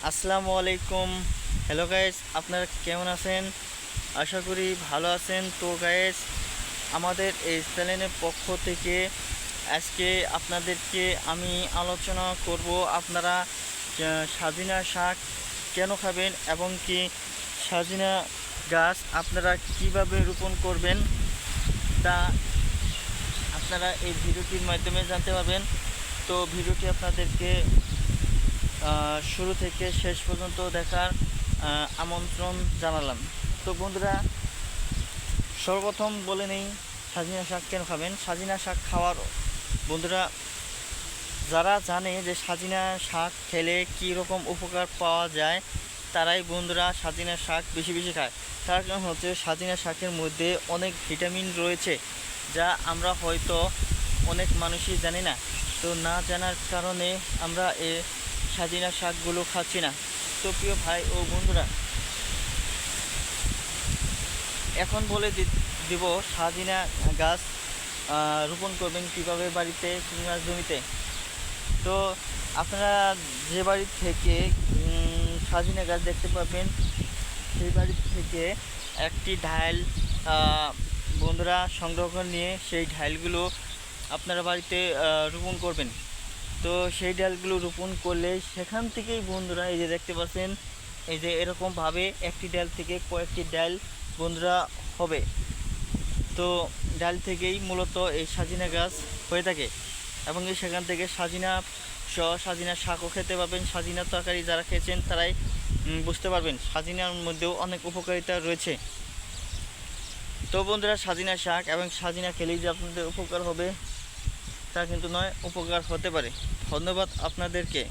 আসসালামু আলাইকুম। Hello guys, আপনারা কেমন আছেন? আশা করি ভালো আছেন। তো গাইস, আমাদের এই চ্যানেলের পক্ষ থেকে আজকে আপনাদেরকে আমি আলোচনা করব আপনারা সাজিনা শাক কেন খাবেন এবং কি সাজিনা গাছ আপনারা কিভাবে রোপণ করবেন তা আপনারা এই ভিডিওটির মাধ্যমে জানতে পারবেন। তো ভিডিওটি আপনাদেরকে শুরু থেকে শেষ পর্যন্ত দেখার আমন্ত্রণ জানালাম। তো বন্ধুরা, সর্বপ্রথম বলে নেই সাজিনা শাক কেন খাবেন। সাজিনা শাক খাওয়ার বন্ধুরা, যারা জানে যে সাজিনা শাক খেলে কী রকম উপকার পাওয়া যায় তারাই বন্ধুরা সাজিনা শাক বেশি বেশি খায়। তার কারণ হচ্ছে সাজিনা শাকের মধ্যে অনেক ভিটামিন রয়েছে, যা আমরা হয়তো অনেক মানুষই জানি না। তো না জানার কারণে আমরা সাজিনা শাকগুলো খাচ্ছি না। তো প্রিয় ভাই ও বন্ধুরা, এখন বলে দিব সাজিনা গাছ রোপণ করবেন কীভাবে বাড়িতে কিংবা জমিতে। তো আপনারা যে বাড়ি থেকে সাজিনা গাছ দেখতে পাবেন সেই বাড়ি থেকে একটি ঢাল বন্ধুরা সংগ্রহ করে নিয়ে সেই ঢালগুলো আপনারা বাড়িতে রোপণ করবেন। তো সেই ডালগুলো রোপণ করলে সেখান থেকেই বন্ধুরা এই যে দেখতে পাচ্ছেন, এই যে এরকমভাবে একটি ডাল থেকে কয়েকটি ডাল বন্ধুরা হবে। তো ডাল থেকেই মূলত এই সাজিনা গাছ হয়ে থাকে এবং সেখান থেকে সাজিনা শাকও খেতে পারবেন। সাজিনা তরকারি যারা খেয়েছেন তারাই বুঝতে পারবেন সাজিনার মধ্যেও অনেক উপকারিতা রয়েছে। তো বন্ধুরা, সাজিনা শাক এবং সাজিনা খেলেই যে আপনাদের উপকার হবে তা কিন্তু নয়, উপকার হতে পারে। ধন্যবাদ আপনাদেরকে।